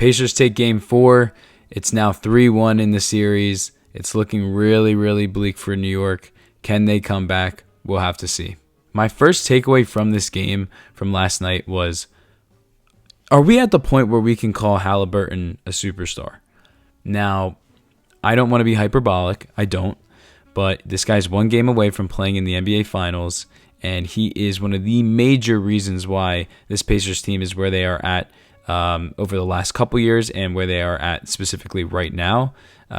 Pacers take game 4. It's now 3-1 in the series. It's looking really, really bleak for New York. Can they come back? We'll have to see. My first takeaway from this game from last night was, are we at the point where we can call Haliburton a superstar? Now, I don't want to be hyperbolic. I don't. But this guy's one game away from playing in the NBA Finals, and he is one of the major reasons why this Pacers team is where they are at over the last couple years and where they are at specifically right now.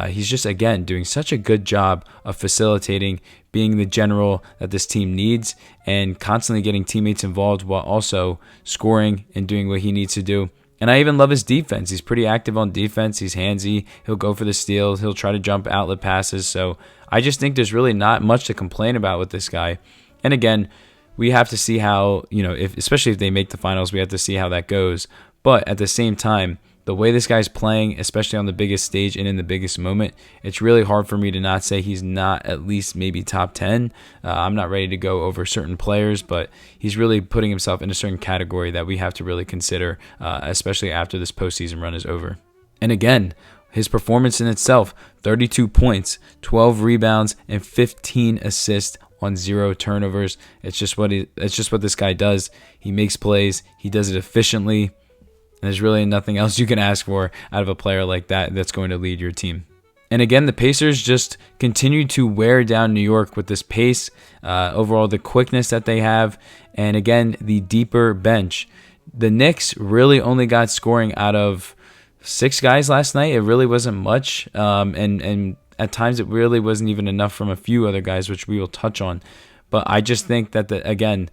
He's just, again, doing such a good job of facilitating, being the general that this team needs, and constantly getting teammates involved while also scoring and doing what he needs to do. And I even love his defense. He's pretty active on defense. He's handsy. He'll go for the steals. He'll try to jump outlet passes. So I just think there's really not much to complain about with this guy. And again, we have to see how, especially if they make the finals, we have to see how that goes. But at the same time, the way this guy's playing, especially on the biggest stage and in the biggest moment, it's really hard for me to not say he's not at least maybe top 10. I'm not ready to go over certain players, but he's really putting himself in a certain category that we have to really consider, especially after this postseason run is over. And again, his performance in itself, 32 points, 12 rebounds, and 15 assists on 0 turnovers. It's just what this guy does. He makes plays. He does it efficiently. And there's really nothing else you can ask for out of a player like that that's going to lead your team. And again, the Pacers just continue to wear down New York with this pace, overall the quickness that they have, and again, the deeper bench. The Knicks really only got scoring out of 6 guys last night. It really wasn't much, and at times it really wasn't even enough from a few other guys, which we will touch on. But I just think that, the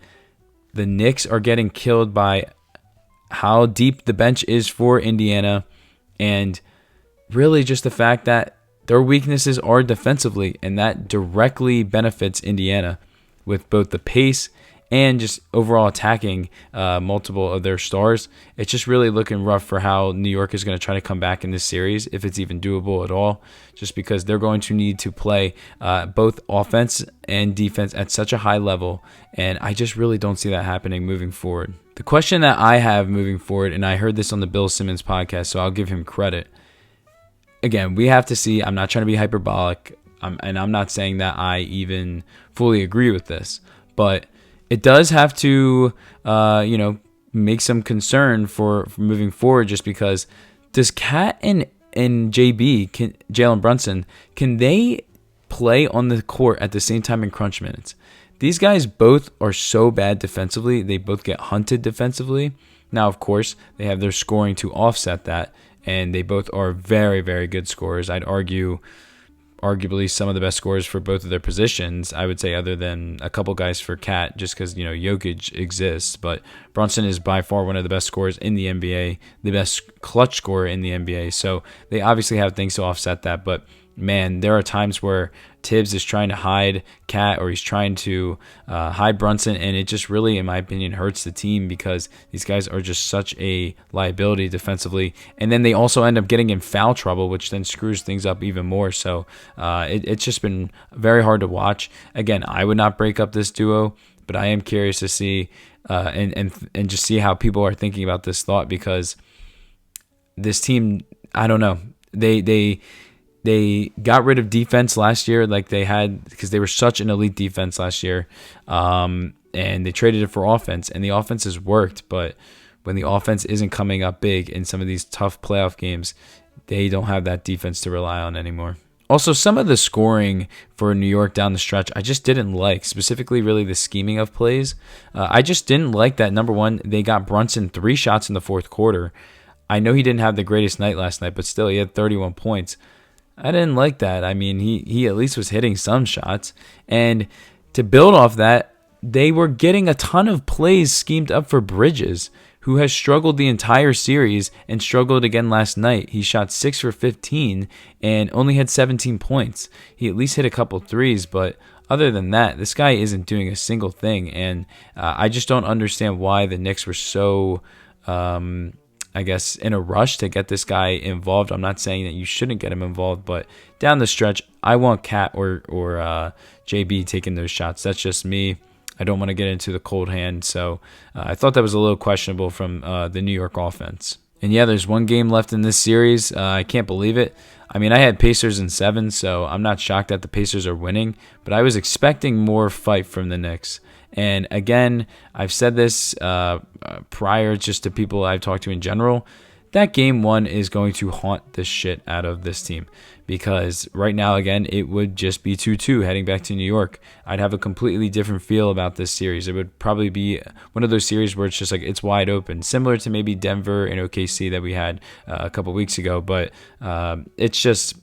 Knicks are getting killed by how deep the bench is for Indiana, and really just the fact that their weaknesses are defensively, and that directly benefits Indiana with both the pace and just overall attacking multiple of their stars. It's just really looking rough for how New York is going to try to come back in this series, if it's even doable at all, just because they're going to need to play both offense and defense at such a high level, and I just really don't see that happening moving forward. The question that I have moving forward, and I heard this on the Bill Simmons podcast, so I'll give him credit. Again, we have to see. I'm not trying to be hyperbolic, and I'm not saying that I even fully agree with this, but it does have to, make some concern for moving forward, just because does Cat and JB, Jalen Brunson, can they play on the court at the same time in crunch minutes? These guys both are so bad defensively. They both get hunted defensively. Now, of course, they have their scoring to offset that, and they both are very, very good scorers. I'd argue arguably some of the best scorers for both of their positions, I would say, other than a couple guys for Cat, just because, Jokic exists. But Brunson is by far one of the best scorers in the NBA, the best clutch scorer in the NBA. So they obviously have things to offset that. But, man, there are times where Tibbs is trying to hide Cat, or he's trying to hide Brunson, and it just really, in my opinion, hurts the team, because these guys are just such a liability defensively. And then they also end up getting in foul trouble, which then screws things up even more. So it's just been very hard to watch. Again, I would not break up this duo, but I am curious to see and just see how people are thinking about this thought, because this team, I don't know, they got rid of defense last year, like they had, because they were such an elite defense last year, and they traded it for offense, and the offense has worked. But when the offense isn't coming up big in some of these tough playoff games, they don't have that defense to rely on anymore. Also, some of the scoring for New York down the stretch, I just didn't like, specifically really the scheming of plays. I just didn't like that. Number one, they got Brunson 3 shots in the fourth quarter. I know he didn't have the greatest night last night, but still, he had 31 points. I didn't like that. I mean, he at least was hitting some shots. And to build off that, they were getting a ton of plays schemed up for Bridges, who has struggled the entire series and struggled again last night. He shot 6 for 15 and only had 17 points. He at least hit a couple threes, but other than that, this guy isn't doing a single thing. And I just don't understand why the Knicks were so in a rush to get this guy involved. I'm not saying that you shouldn't get him involved, but down the stretch, I want Cat or JB taking those shots. That's just me. I don't want to get into the cold hand. So I thought that was a little questionable from the New York offense. And yeah, there's one game left in this series. I can't believe it. I mean, I had Pacers in 7, so I'm not shocked that the Pacers are winning, but I was expecting more fight from the Knicks. And again, I've said this prior just to people I've talked to in general, that game 1 is going to haunt the shit out of this team, because right now, again, it would just be 2-2 heading back to New York. I'd have a completely different feel about this series. It would probably be one of those series where it's just like it's wide open, similar to maybe Denver and OKC that we had a couple weeks ago. But it's just,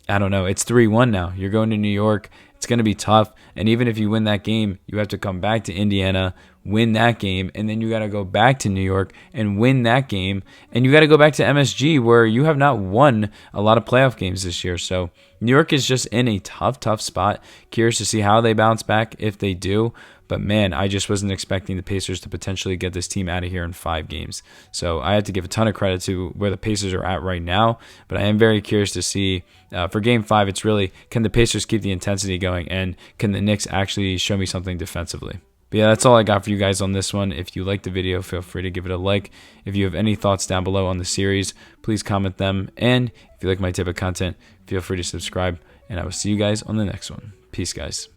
I don't know. It's 3-1 now. You're going to New York. It's going to be tough. And even if you win that game, you have to come back to Indiana, win that game, and then you got to go back to New York and win that game. And you got to go back to MSG, where you have not won a lot of playoff games this year. So New York is just in a tough spot. Curious to see how they bounce back if they do. But man, I just wasn't expecting the Pacers to potentially get this team out of here in 5 games. So I have to give a ton of credit to where the Pacers are at right now. But I am very curious to see for Game 5, it's really, can the Pacers keep the intensity going, and can the Knicks actually show me something defensively? But yeah, that's all I got for you guys on this one. If you liked the video, feel free to give it a like. If you have any thoughts down below on the series, please comment them. And if you like my type of content, feel free to subscribe. And I will see you guys on the next one. Peace, guys.